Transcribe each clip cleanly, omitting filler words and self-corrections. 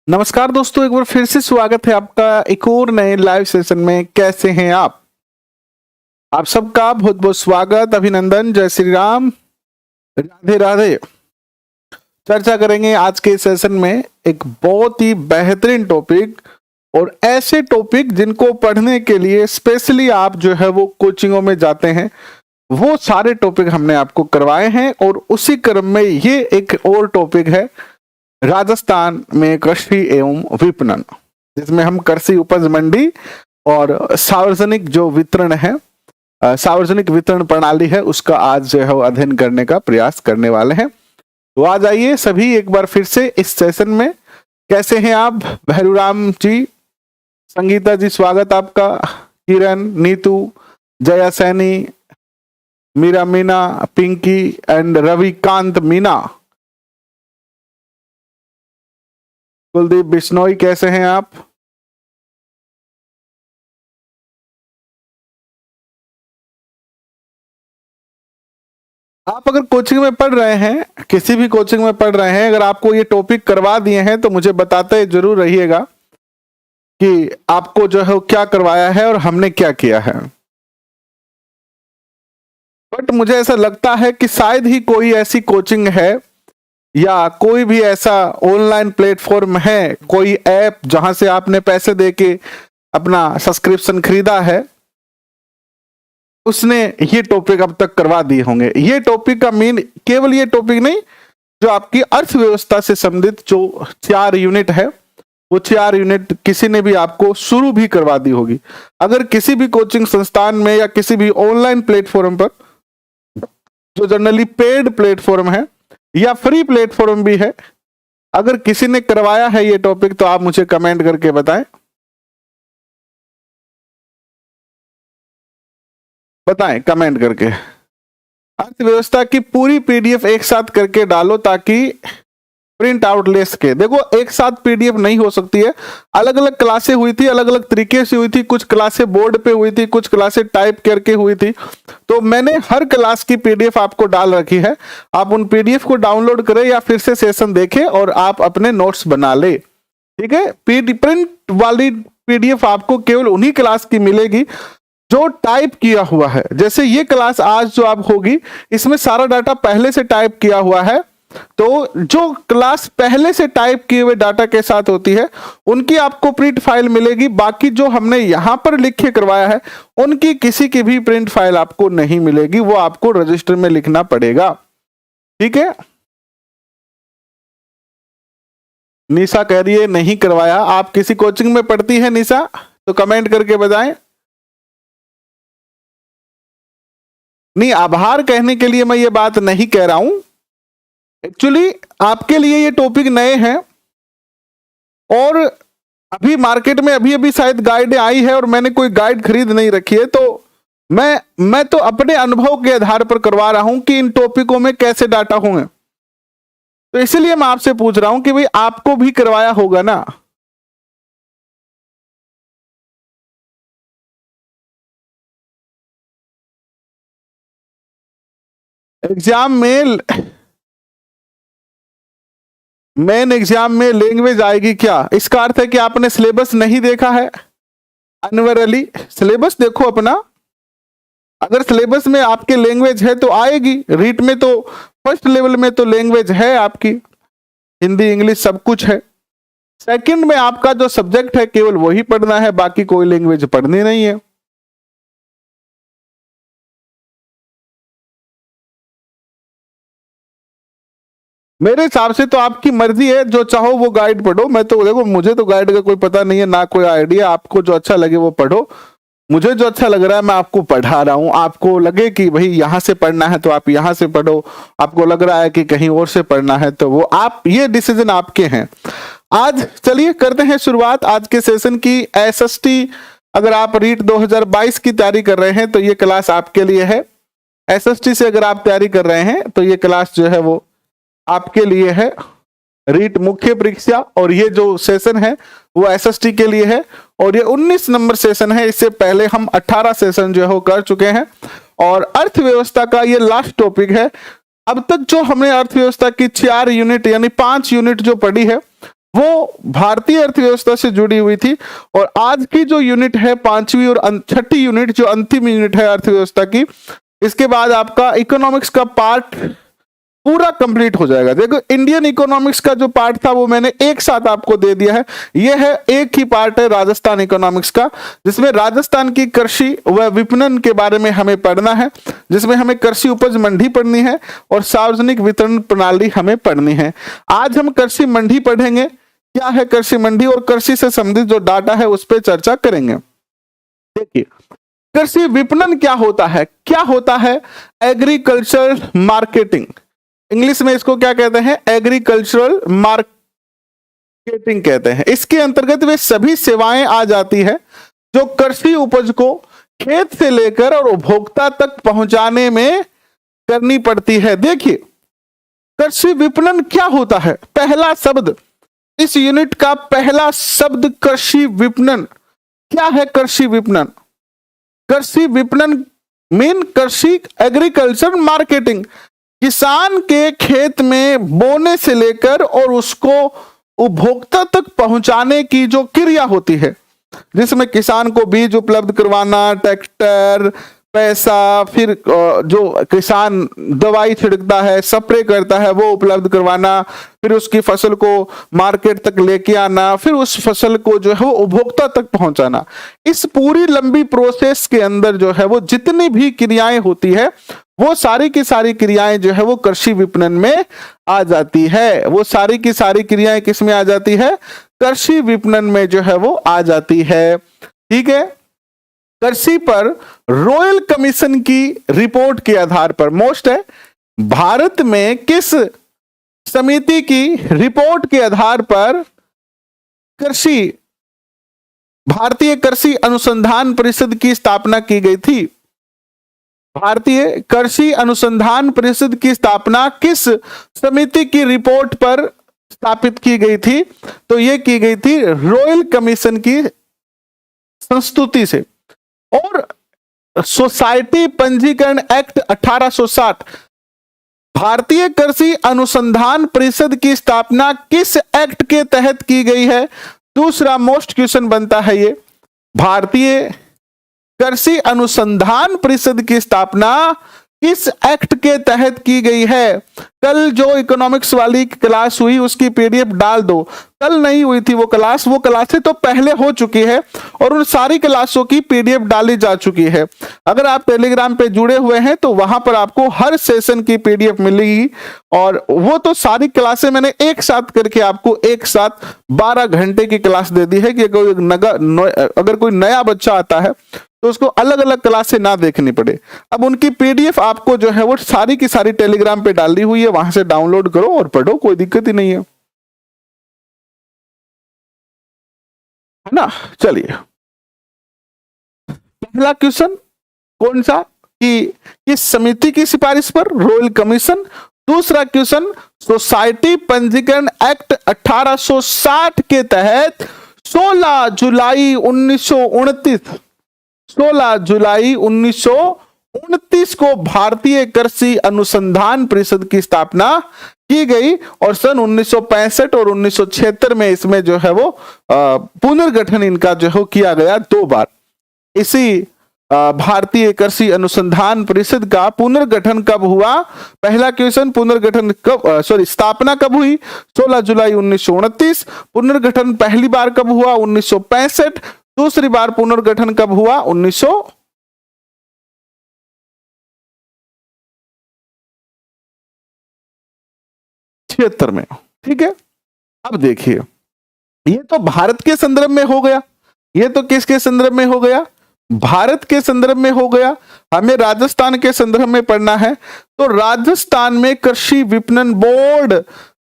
नमस्कार दोस्तों, एक बार फिर से स्वागत है आपका एक और नए लाइव सेशन में। कैसे हैं आप सबका बहुत बहुत स्वागत, अभिनंदन, जय श्री राम, राधे राधे। चर्चा करेंगे आज के सेशन में एक बहुत ही बेहतरीन टॉपिक और ऐसे टॉपिक जिनको पढ़ने के लिए स्पेशली आप जो है वो कोचिंगों में जाते हैं, वो सारे टॉपिक हमने आपको करवाए हैं। और उसी क्रम में ये एक और टॉपिक है राजस्थान में कृषि एवं विपणन, जिसमें हम कृषि उपज मंडी और सार्वजनिक जो वितरण है, सार्वजनिक वितरण प्रणाली है, उसका आज जो है वो अध्ययन करने का प्रयास करने वाले हैं। तो आ जाइए सभी एक बार फिर से इस सेशन में। कैसे हैं आप? भैरूराम जी, संगीता जी, स्वागत आपका। किरण, नीतू, जया सैनी, मीरा मीना, पिंकी एंड रविकांत मीना, कुलदीप बिश्नोई, कैसे हैं आप? आप अगर कोचिंग में पढ़ रहे हैं, किसी भी कोचिंग में पढ़ रहे हैं, अगर आपको ये टॉपिक करवा दिए हैं तो मुझे बताते जरूर रहिएगा कि आपको जो है क्या करवाया है और हमने क्या किया है। बट मुझे ऐसा लगता है कि शायद ही कोई ऐसी कोचिंग है या कोई भी ऐसा ऑनलाइन प्लेटफॉर्म है, कोई ऐप जहां से आपने पैसे देके अपना सब्सक्रिप्शन खरीदा है, उसने ये टॉपिक अब तक करवा दिए होंगे। ये टॉपिक का मेन केवल ये टॉपिक नहीं, जो आपकी अर्थव्यवस्था से संबंधित जो 4 यूनिट है, वो 4 यूनिट किसी ने भी आपको शुरू भी करवा दी होगी। अगर किसी भी कोचिंग संस्थान में या किसी भी ऑनलाइन प्लेटफॉर्म पर, जो जनरली पेड प्लेटफॉर्म है या फ्री प्लेटफॉर्म भी है, अगर किसी ने करवाया है ये टॉपिक तो आप मुझे कमेंट करके बताएं। बताएं कमेंट करके। अर्थव्यवस्था की पूरी पीडीएफ एक साथ करके डालो ताकि प्रिंट आउट ले सके। देखो, एक साथ पीडीएफ नहीं हो सकती है, अलग अलग क्लासें हुई थी, अलग अलग तरीके से हुई थी। कुछ क्लासें बोर्ड पे हुई थी, कुछ क्लासें टाइप करके हुई थी। तो मैंने हर क्लास की पीडीएफ आपको डाल रखी है। आप उन पीडीएफ को डाउनलोड करें या फिर से सेशन देखें और आप अपने नोट्स बना ले। ठीक है, प्रिंट वाली पीडीएफ आपको केवल उन्हीं क्लास की मिलेगी जो टाइप किया हुआ है। जैसे ये क्लास आज जो आप होगी, इसमें सारा डाटा पहले से टाइप किया हुआ है। तो जो क्लास पहले से टाइप किए हुए डाटा के साथ होती है, उनकी आपको प्रिंट फाइल मिलेगी। बाकी जो हमने यहां पर लिख के करवाया है, उनकी किसी की भी प्रिंट फाइल आपको नहीं मिलेगी, वो आपको रजिस्टर में लिखना पड़ेगा। ठीक है, निशा कह रही है नहीं करवाया। आप किसी कोचिंग में पढ़ती है निशा? तो कमेंट करके बताएं। नहीं, आभार कहने के लिए मैं ये बात नहीं कह रहा हूं। एक्चुअली आपके लिए ये टॉपिक नए हैं और अभी मार्केट में अभी अभी शायद गाइड आई है और मैंने कोई गाइड खरीद नहीं रखी है। तो मैं तो अपने अनुभव के आधार पर करवा रहा हूं कि इन टॉपिकों में कैसे डाटा होंगे। तो इसलिए मैं आपसे पूछ रहा हूं कि भाई आपको भी करवाया होगा ना। एग्जाम में, मेन एग्जाम में लैंग्वेज आएगी क्या? इसका अर्थ है कि आपने सिलेबस नहीं देखा है। अनवर अली, सिलेबस देखो अपना। अगर सिलेबस में आपके लैंग्वेज है तो आएगी। रीट में तो फर्स्ट लेवल में तो लैंग्वेज है आपकी, हिंदी इंग्लिश सब कुछ है। सेकंड में आपका जो सब्जेक्ट है केवल वही पढ़ना है, बाकी कोई लैंग्वेज पढ़नी नहीं है। मेरे हिसाब से तो आपकी मर्जी है, जो चाहो वो गाइड पढ़ो। मैं तो देखो, मुझे तो गाइड का कोई पता नहीं है, ना कोई आइडिया। आपको जो अच्छा लगे वो पढ़ो। मुझे जो अच्छा लग रहा है मैं आपको पढ़ा रहा हूं। आपको लगे कि भाई यहां से पढ़ना है तो आप यहां से पढ़ो, आपको लग रहा है कि कहीं और से पढ़ना है तो वो आप, ये डिसीजन आपके हैं। आज चलिए करते हैं शुरुआत आज के सेशन की। एसएसटी, अगर आप रीट 2022 की तैयारी कर रहे हैं तो ये क्लास आपके लिए है। एसएसटी से अगर आप तैयारी कर रहे हैं तो ये क्लास जो है वो आपके लिए है। रीट मुख्य परीक्षा और ये जो सेशन है वो एसएसटी के लिए है और ये 19 नंबर सेशन है। इससे पहले हम 18 सेशन जो है कर चुके हैं और अर्थव्यवस्था का ये लास्ट टॉपिक है। अब तक जो हमने अर्थव्यवस्था की 4 यूनिट यानी 5 यूनिट जो पढ़ी है, वो भारतीय अर्थव्यवस्था से जुड़ी हुई थी। और आज की जो यूनिट है, पांचवी और छठी यूनिट, जो अंतिम यूनिट है अर्थव्यवस्था की, इसके बाद आपका इकोनॉमिक्स का पार्ट पूरा कंप्लीट हो जाएगा। देखो, इंडियन इकोनॉमिक्स का जो पार्ट था वो मैंने एक साथ आपको दे दिया है। ये है एक ही पार्ट है राजस्थान इकोनॉमिक्स का, जिसमें राजस्थान की कृषि व विपणन के बारे में हमें पढ़ना है, जिसमें हमें कृषि उपज मंडी पढ़नी है और सार्वजनिक वितरण प्रणाली हमें पढ़नी है। आज हम कृषि मंडी पढ़ेंगे, क्या है कृषि मंडी, और कृषि से संबंधित जो डाटा है उस पर चर्चा करेंगे। देखिए, कृषि विपणन क्या होता है? क्या होता है एग्रीकल्चरल मार्केटिंग? इंग्लिश में इसको क्या कहते हैं? एग्रीकल्चरल मार्केटिंग कहते हैं। इसके अंतर्गत वे सभी सेवाएं आ जाती है जो कृषि उपज को खेत से लेकर और उपभोक्ता तक पहुंचाने में करनी पड़ती है। देखिए, कृषि विपणन क्या होता है? पहला शब्द, इस यूनिट का पहला शब्द कृषि विपणन। क्या है कृषि विपणन? कृषि विपणन मीन कृषि एग्रीकल्चर मार्केटिंग, किसान के खेत में बोने से लेकर और उसको उपभोक्ता तक पहुंचाने की जो क्रिया होती है, जिसमें किसान को बीज उपलब्ध करवाना, ट्रैक्टर, पैसा, फिर जो किसान दवाई छिड़कता है, स्प्रे करता है, वो उपलब्ध करवाना, फिर उसकी फसल को मार्केट तक लेके आना, फिर उस फसल को जो है वो उपभोक्ता तक पहुंचाना। इस पूरी लंबी प्रोसेस के अंदर जो है वो जितनी भी क्रियाएं होती है, वो सारी की सारी क्रियाएं जो है वो कृषि विपणन में आ जाती है। वो सारी की सारी क्रियाएं किस में आ जाती है? कृषि विपणन में जो है वो आ जाती है। ठीक है। कृषि पर रॉयल कमीशन की रिपोर्ट के आधार पर, मोस्ट है, भारत में किस समिति की रिपोर्ट के आधार पर भारतीय कृषि अनुसंधान परिषद की स्थापना की गई थी? भारतीय कृषि अनुसंधान परिषद की स्थापना किस समिति की रिपोर्ट पर स्थापित की गई थी? तो यह की गई थी रॉयल कमीशन की संस्तुति से। और सोसाइटी पंजीकरण एक्ट 1860, भारतीय कृषि अनुसंधान परिषद की स्थापना किस एक्ट के तहत की गई है? दूसरा मोस्ट क्वेश्चन बनता है ये, भारतीय कृषि अनुसंधान परिषद की स्थापना किस एक्ट के तहत की गई है? कल जो इकोनॉमिक्स वाली क्लास हुई उसकी पीडीएफ डाल दो। कल नहीं हुई थी वो क्लासें तो पहले हो चुकी है और उन सारी क्लासों की पीडीएफ डाली जा चुकी है। अगर आप टेलीग्राम पे जुड़े हुए हैं तो वहां पर आपको हर सेशन की पीडीएफ मिलेगी, और वो तो सारी क्लासें मैंने एक साथ करके आपको एक साथ 12 घंटे की क्लास दे दी है कि अगर कोई नया बच्चा आता है तो उसको अलग अलग क्लासें ना देखनी पड़े। अब उनकी पीडीएफ आपको जो है वो सारी की सारी टेलीग्राम पे डाली हुई है, वहां से डाउनलोड करो और पढ़ो, कोई दिक्कत ही नहीं है ना। चलिए, पहला क्वेश्चन कौन सा कि किस समिति की सिफारिश पर? Royal commission. दूसरा क्वेश्चन, सोसाइटी पंजीकरण एक्ट 1860 के तहत 16 जुलाई 1929 को भारतीय कृषि अनुसंधान परिषद की स्थापना की गई और सन 1965 और 1976 में इसमें जो है वो पुनर्गठन इनका जो है किया गया 2 बार। इसी भारतीय कृषि अनुसंधान परिषद का पुनर्गठन कब हुआ? पहला क्वेश्चन, पुनर्गठन कब, स्थापना कब हुई? 16 जुलाई 1929। पुनर्गठन पहली बार कब हुआ? 1965। दूसरी बार पुनर्गठन कब हुआ? 1976 में। ठीक है। अब देखिए, ये तो भारत के संदर्भ में हो गया, ये तो किसके संदर्भ में हो गया? भारत के संदर्भ में हो गया। हमें राजस्थान के संदर्भ में पढ़ना है, तो राजस्थान में कृषि विपणन बोर्ड,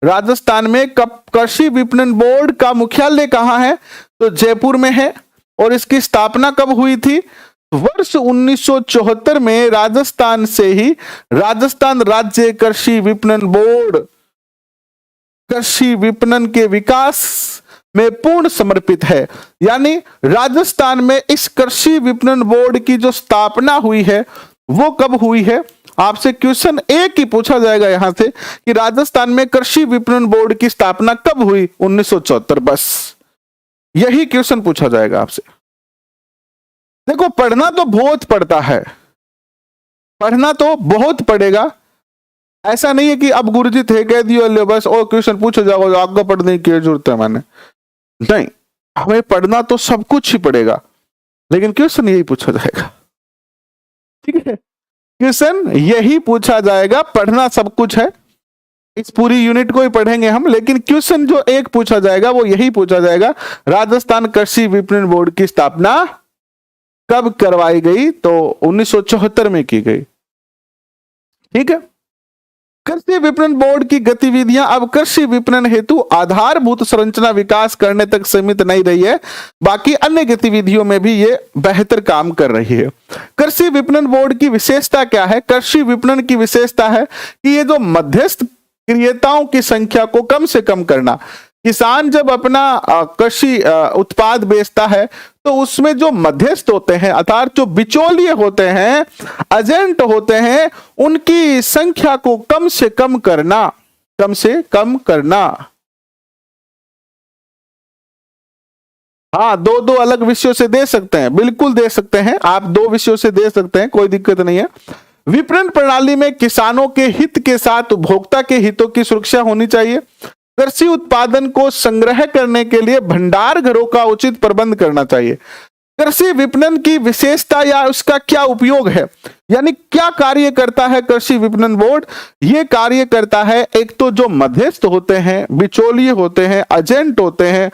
राजस्थान में कृषि विपणन बोर्ड का मुख्यालय कहां है? तो जयपुर में है। और इसकी स्थापना कब हुई थी? वर्ष 1974 में राजस्थान से ही राजस्थान राज्य कृषि विपणन बोर्ड कृषि विपणन के विकास में पूर्ण समर्पित है। यानी राजस्थान में इस कृषि विपणन बोर्ड की जो स्थापना हुई है वो कब हुई है? आपसे क्वेश्चन एक ही पूछा जाएगा यहां से कि राजस्थान में कृषि विपणन बोर्ड की स्थापना कब हुई? 1974। बस यही क्वेश्चन पूछा जाएगा आपसे। देखो पढ़ना तो बहुत पड़ता है, पढ़ना तो बहुत पड़ेगा। ऐसा नहीं है कि अब गुरुजी थे कह दियो ले बस और क्वेश्चन पूछा जाओगे आगे पढ़ने की जरूरत है मैंने, नहीं, हमें पढ़ना तो सब कुछ ही पड़ेगा, लेकिन क्वेश्चन यही पूछा जाएगा। ठीक है, क्वेश्चन यही पूछा जाएगा। पढ़ना सब कुछ है, इस पूरी यूनिट को ही पढ़ेंगे हम, लेकिन क्वेश्चन जो एक पूछा जाएगा वो यही पूछा जाएगा, राजस्थान कृषि विपणन बोर्ड की स्थापना कब करवाई गई? तो 1974 में की गई। ठीक है, कृषि विपणन बोर्ड की गतिविधियां अब कृषि विपणन हेतु आधारभूत संरचना विकास करने तक सीमित नहीं रही है, बाकी अन्य गतिविधियों में भी ये बेहतर काम कर रही है। कृषि विपणन बोर्ड की विशेषता क्या है? कृषि विपणन की विशेषता है कि ये जो मध्यस्थ क्रेताओं की संख्या को कम से कम करना। किसान जब अपना कृषि उत्पाद बेचता है तो उसमें जो मध्यस्थ होते हैं अर्थात जो बिचौलिए होते हैं, एजेंट होते हैं, उनकी संख्या को कम से कम करना, कम से कम करना। हाँ, दो अलग विषयों से दे सकते हैं, बिल्कुल दे सकते हैं, आप 2 विषयों से दे सकते हैं, कोई दिक्कत नहीं है। विपणन प्रणाली में किसानों के हित के साथ उपभोक्ता के हितों की सुरक्षा होनी चाहिए। कृषि उत्पादन को संग्रह करने के लिए भंडार घरों का उचित प्रबंध करना चाहिए। कृषि विपणन की विशेषता या उसका क्या उपयोग है, यानी क्या कार्य करता है कृषि विपणन बोर्ड? ये कार्य करता है, एक तो जो मध्यस्थ होते हैं, बिचौलिए होते हैं, एजेंट होते हैं,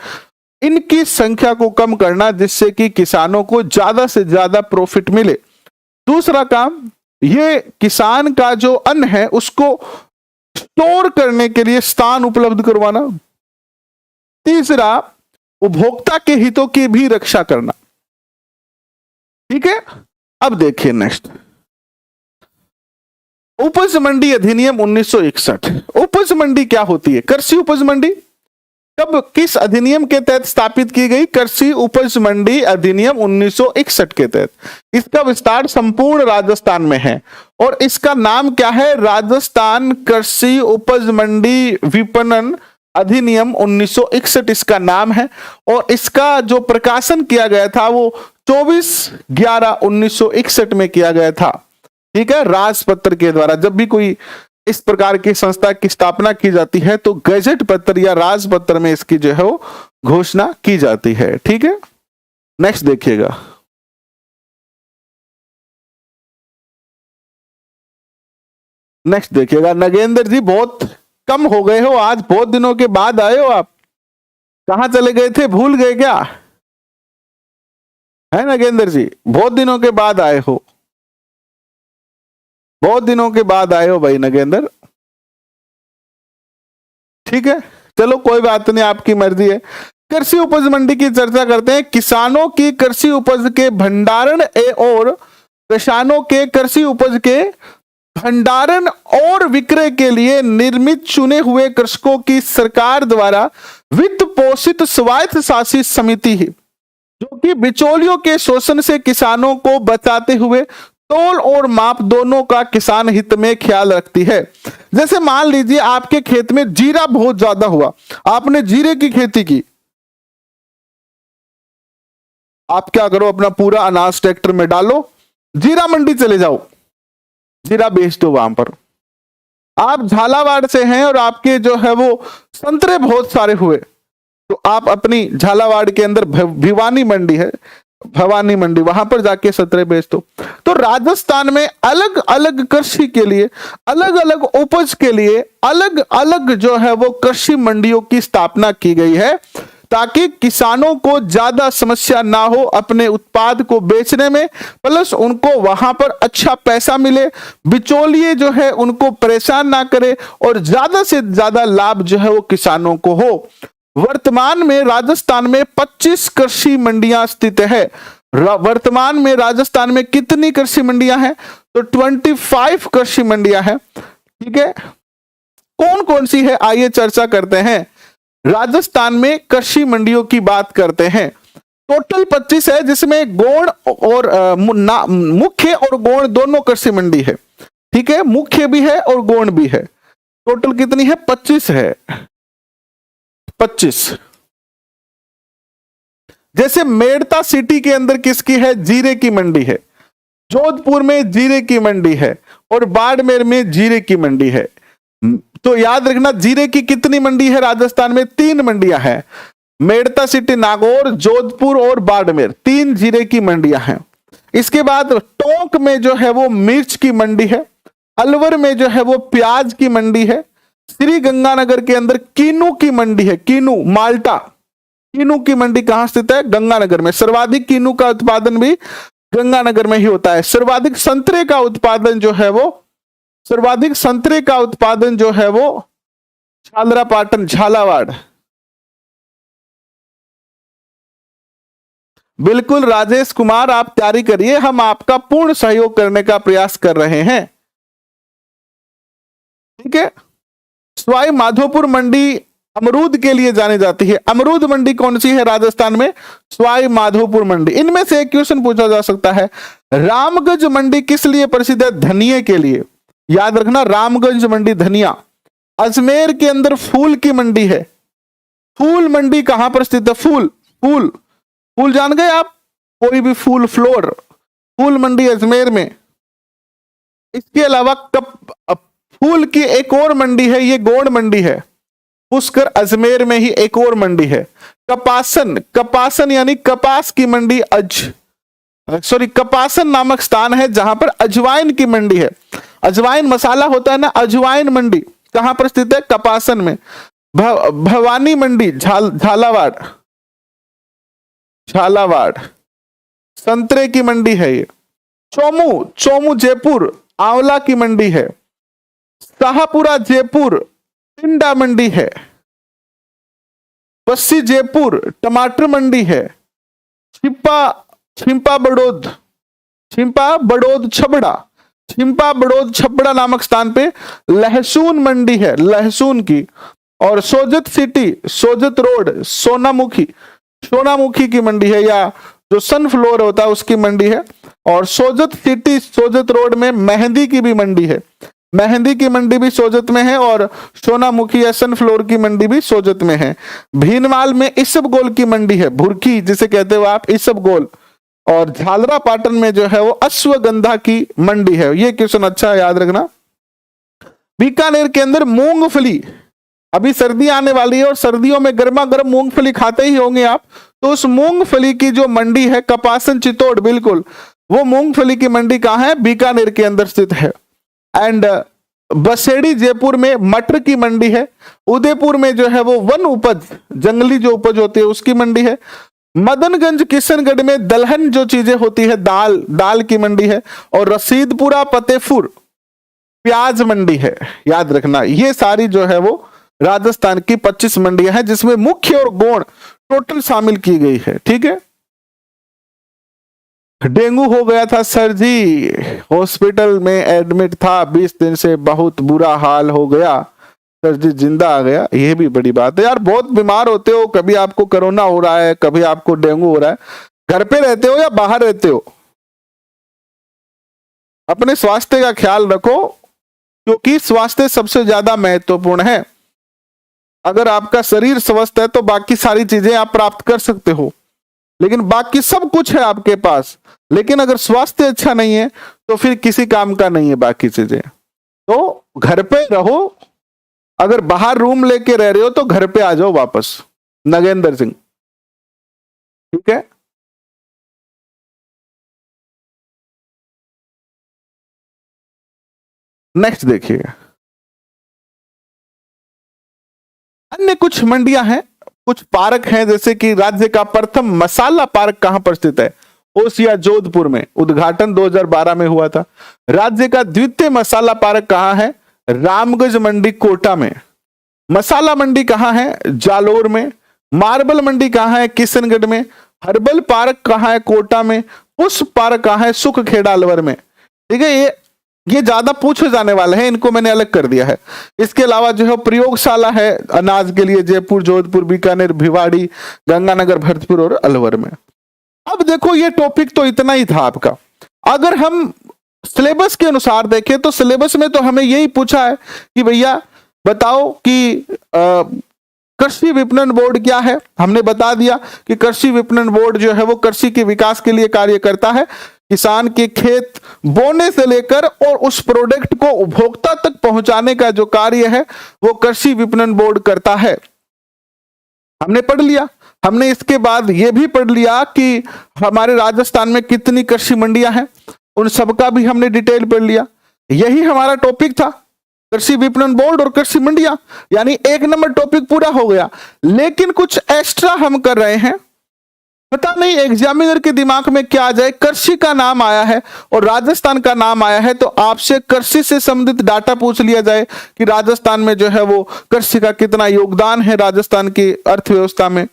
इनकी संख्या को कम करना जिससे कि किसानों को ज्यादा से ज्यादा प्रॉफिट मिले। दूसरा काम, ये किसान का जो अन्न है उसको स्टोर करने के लिए स्थान उपलब्ध करवाना। तीसरा, उपभोक्ता के हितों की भी रक्षा करना। ठीक है, अब देखिए नेक्स्ट, उपज मंडी अधिनियम 1961। उपज मंडी क्या होती है? कृषि उपज मंडी कब किस अधिनियम के तहत स्थापित की गई? कृषि उपज मंडी अधिनियम 1961 के तहत। इसका विस्तार संपूर्ण राजस्थान में है और इसका नाम क्या है? राजस्थान कृषि उपज मंडी विपणन अधिनियम 1961 इसका नाम है। और इसका जो प्रकाशन किया गया था वो 24/11/1961 में किया गया था। ठीक है, राजपत्र के द्वारा। जब भी कोई इस प्रकार की संस्था की स्थापना की जाती है तो गैजेट पत्र या राजपत्र में इसकी जो है वो घोषणा की जाती है। ठीक है, नेक्स्ट देखिएगा, नेक्स्ट देखिएगा। नगेंद्र जी बहुत कम हो गए हो, आज बहुत दिनों के बाद आए हो आप, कहां चले गए थे, भूल गए क्या? है नगेंद्र जी, बहुत दिनों के बाद आए हो, बहुत दिनों के बाद आए हो भाई नगेंद्र। ठीक है, चलो कोई बात नहीं, आपकी मर्जी है। कृषि उपज मंडी की चर्चा करते हैं। किसानों की कृषि उपज के भंडारण और किसानों के कृषि उपज के भंडारण और विक्रय के लिए निर्मित चुने हुए कृषकों की सरकार द्वारा वित्त पोषित स्वायत्त शासित समिति है, जो कि बिचौलियों के शोषण से किसानों को बचाते हुए तोल और माप दोनों का किसान हित में ख्याल रखती है। जैसे मान लीजिए आपके खेत में जीरा बहुत ज्यादा हुआ, आपने जीरे की खेती की, आप क्या करो, अपना पूरा अनाज ट्रैक्टर में डालो, जीरा मंडी चले जाओ, जीरा बेच दो वहां पर। आप झालावाड़ से हैं और आपके जो है वो संतरे बहुत सारे हुए, तो आप अपनी झालावाड़ के अंदर भिवानी मंडी है, भवानी मंडी, वहां पर जाके संतरे बेच दो। तो राजस्थान में अलग अलग कृषि के लिए, अलग अलग उपज के लिए अलग अलग जो है वो कृषि मंडियों की स्थापना की गई है, ताकि किसानों को ज्यादा समस्या ना हो अपने उत्पाद को बेचने में, प्लस उनको वहां पर अच्छा पैसा मिले, बिचौलिए जो है उनको परेशान ना करे और ज्यादा से ज्यादा लाभ जो है वो किसानों को हो। वर्तमान में राजस्थान में 25 कृषि मंडियां स्थित है। वर्तमान में राजस्थान में कितनी कृषि मंडियां हैं? तो 25 कृषि मंडियां हैं। ठीक है, कौन कौन सी है आइए चर्चा करते हैं। राजस्थान में कृषि मंडियों की बात करते हैं। टोटल 25 है, जिसमें गौण और मुख्य और गौण दोनों कृषि मंडी है। ठीक है, मुख्य भी है और गौण भी है। टोटल कितनी है? 25 है, 25। जैसे मेड़ता सिटी के अंदर किसकी है? जीरे की मंडी है। जोधपुर में जीरे की मंडी है और बाड़मेर में जीरे की मंडी है। तो याद रखना, जीरे की कितनी मंडी है राजस्थान में? 3 मंडियां हैं। मेड़ता सिटी, नागौर, जोधपुर और बाड़मेर, 3 जीरे की मंडियां हैं। इसके बाद टोंक में जो है वो मिर्च की मंडी है। अलवर में जो है वो प्याज की मंडी है। श्री गंगानगर के अंदर कीनू की मंडी है। कीनू, माल्टा, कीनू की मंडी कहां स्थित है? गंगानगर में। सर्वाधिक कीनू का उत्पादन भी गंगानगर में ही होता है। सर्वाधिक संतरे का उत्पादन जो है वो झालरापाटन, झालावाड़। बिल्कुल राजेश कुमार, आप तैयारी करिए, हम आपका पूर्ण सहयोग करने का प्रयास कर रहे हैं। ठीक है। सवाई माधोपुर मंडी अमरूद के लिए जानी जाती है। अमरूद मंडी कौन सी है राजस्थान में? सवाई माधोपुर मंडी। इनमें से एक क्वेश्चन पूछा जा सकता है, रामगंज मंडी किस लिए प्रसिद्ध है? धनिये के लिए। याद रखना, रामगंज मंडी धनिया। अजमेर के अंदर फूल की मंडी है। फूल मंडी कहां पर स्थित है? फूल जान गए आप? कोई भी फूल, फ्लोर, फूल मंडी अजमेर में। इसके अलावा फूल की एक और मंडी है, ये गौड़ मंडी है। पुष्कर अजमेर में ही एक और मंडी है। कपासन यानी कपास की मंडी, कपासन नामक स्थान है जहां पर अजवाइन की मंडी है। अजवाइन मसाला होता है ना, अजवाइन मंडी कहां पर स्थित है? कपासन में। भवानी मंडी झालावाड़, संतरे की मंडी है ये। चोमू जयपुर, आंवला की मंडी है। शाहपुरा जयपुर, टिंडा मंडी है। बस्सी जयपुर, टमाटर मंडी है। छिंपा बड़ोद छबड़ा नामक स्थान पे लहसुन मंडी है, लहसुन की। और सोजत रोड, सोनामुखी की मंडी है, या जो सनफ्लावर होता है उसकी मंडी है। और सोजत रोड में मेहंदी की भी मंडी है। मेहंदी की मंडी भी सोजत में है और सोनामुखी या सनफ्लावर की मंडी भी सोजत में है। भीनमाल में इसबगोल की मंडी है, भुरकी जिसे कहते हो आप, इसबगोल। और झालरापाटन में जो है वो अश्वगंधा की मंडी है। ये क्वेश्चन अच्छा है, याद रखना। बीकानेर के अंदर मूंगफली, अभी सर्दी आने वाली है और सर्दियों में गर्मा गर्म मूंगफली खाते ही होंगे आप, तो उस मूंगफली की जो मंडी है कपासन चित्तौड़, बिल्कुल वो मूंगफली की मंडी कहां है? बीकानेर के अंदर स्थित है। एंड बसेड़ी जयपुर में मटर की मंडी है। उदयपुर में जो है वो वन उपज, जंगली जो उपज होती है उसकी मंडी है। मदनगंज किशनगढ़ में दलहन जो चीजें होती है, दाल की मंडी है। और रसीदपुरा फतेहपुर प्याज मंडी है। याद रखना, ये सारी जो है वो राजस्थान की 25 मंडियां हैं जिसमें मुख्य और गौण टोटल शामिल की गई है। ठीक है। डेंगू हो गया था सर जी, हॉस्पिटल में एडमिट था, 20 दिन से बहुत बुरा हाल हो गया सर जी, जिंदा आ गया। ये भी बड़ी बात है यार, बहुत बीमार होते हो, कभी आपको कोरोना हो रहा है, कभी आपको डेंगू हो रहा है, घर पे रहते हो या बाहर रहते हो, अपने स्वास्थ्य का ख्याल रखो, क्योंकि स्वास्थ्य सबसे ज्यादा महत्वपूर्ण है। अगर आपका शरीर स्वस्थ है तो बाकी सारी चीजें आप प्राप्त कर सकते हो, लेकिन बाकी सब कुछ है आपके पास, लेकिन अगर स्वास्थ्य अच्छा नहीं है तो फिर किसी काम का नहीं है बाकी चीजें। तो घर पे रहो, अगर बाहर रूम लेके रह रहे हो तो घर पे आ जाओ वापस। नगेंद्र सिंह, ठीक है। नेक्स्ट देखिए, अन्य कुछ मंडियां हैं, कुछ पार्क हैं, जैसे कि राज्य का प्रथम मसाला पार्क कहां पर स्थित है? ओसिया जोधपुर में, उद्घाटन 2012 में हुआ था। राज्य का द्वितीय मसाला पार्क कहां है? रामगंज मंडी कोटा में। मसाला मंडी कहां है? जालोर में। मार्बल मंडी कहां है? किशनगढ़ में। हर्बल पार्क कहां है? कोटा में। पुष्प पार्क कहां है? सुखखेड़ा अलवर में। ठीक है, ये ज्यादा पूछे जाने वाले हैं, इनको मैंने अलग कर दिया है। इसके अलावा जो है प्रयोगशाला है अनाज के लिए, जयपुर, जोधपुर, बीकानेर, भिवाड़ी, गंगानगर, भरतपुर और अलवर में। अब देखो, ये टॉपिक तो इतना ही था आपका। अगर हम सिलेबस के अनुसार देखें तो सिलेबस में तो हमें यही पूछा है कि भैया बताओ कि कृषि विपणन बोर्ड क्या है। हमने बता दिया कि कृषि विपणन बोर्ड जो है वो कृषि के विकास के लिए कार्य करता है। किसान के खेत बोने से लेकर और उस प्रोडक्ट को उपभोक्ता तक पहुंचाने का जो कार्य है वो कृषि विपणन बोर्ड करता है। हमने पढ़ लिया। हमने इसके बाद ये भी पढ़ लिया कि हमारे राजस्थान में कितनी कृषि मंडियां हैं, उन सबका भी हमने डिटेल पढ़ लिया। यही हमारा टॉपिक था, कृषि विपणन बोर्ड और कृषि मंडियां, यानी 1 नंबर टॉपिक पूरा हो गया। लेकिन कुछ एक्स्ट्रा हम कर रहे हैं, पता नहीं एग्जामिनर के दिमाग में क्या आ जाए। कृषि का नाम आया है और राजस्थान का नाम आया है तो आपसे कृषि से संबंधित डाटा पूछ लिया जाए कि राजस्थान में जो है वो कृषि का कितना योगदान है राजस्थान की अर्थव्यवस्था में,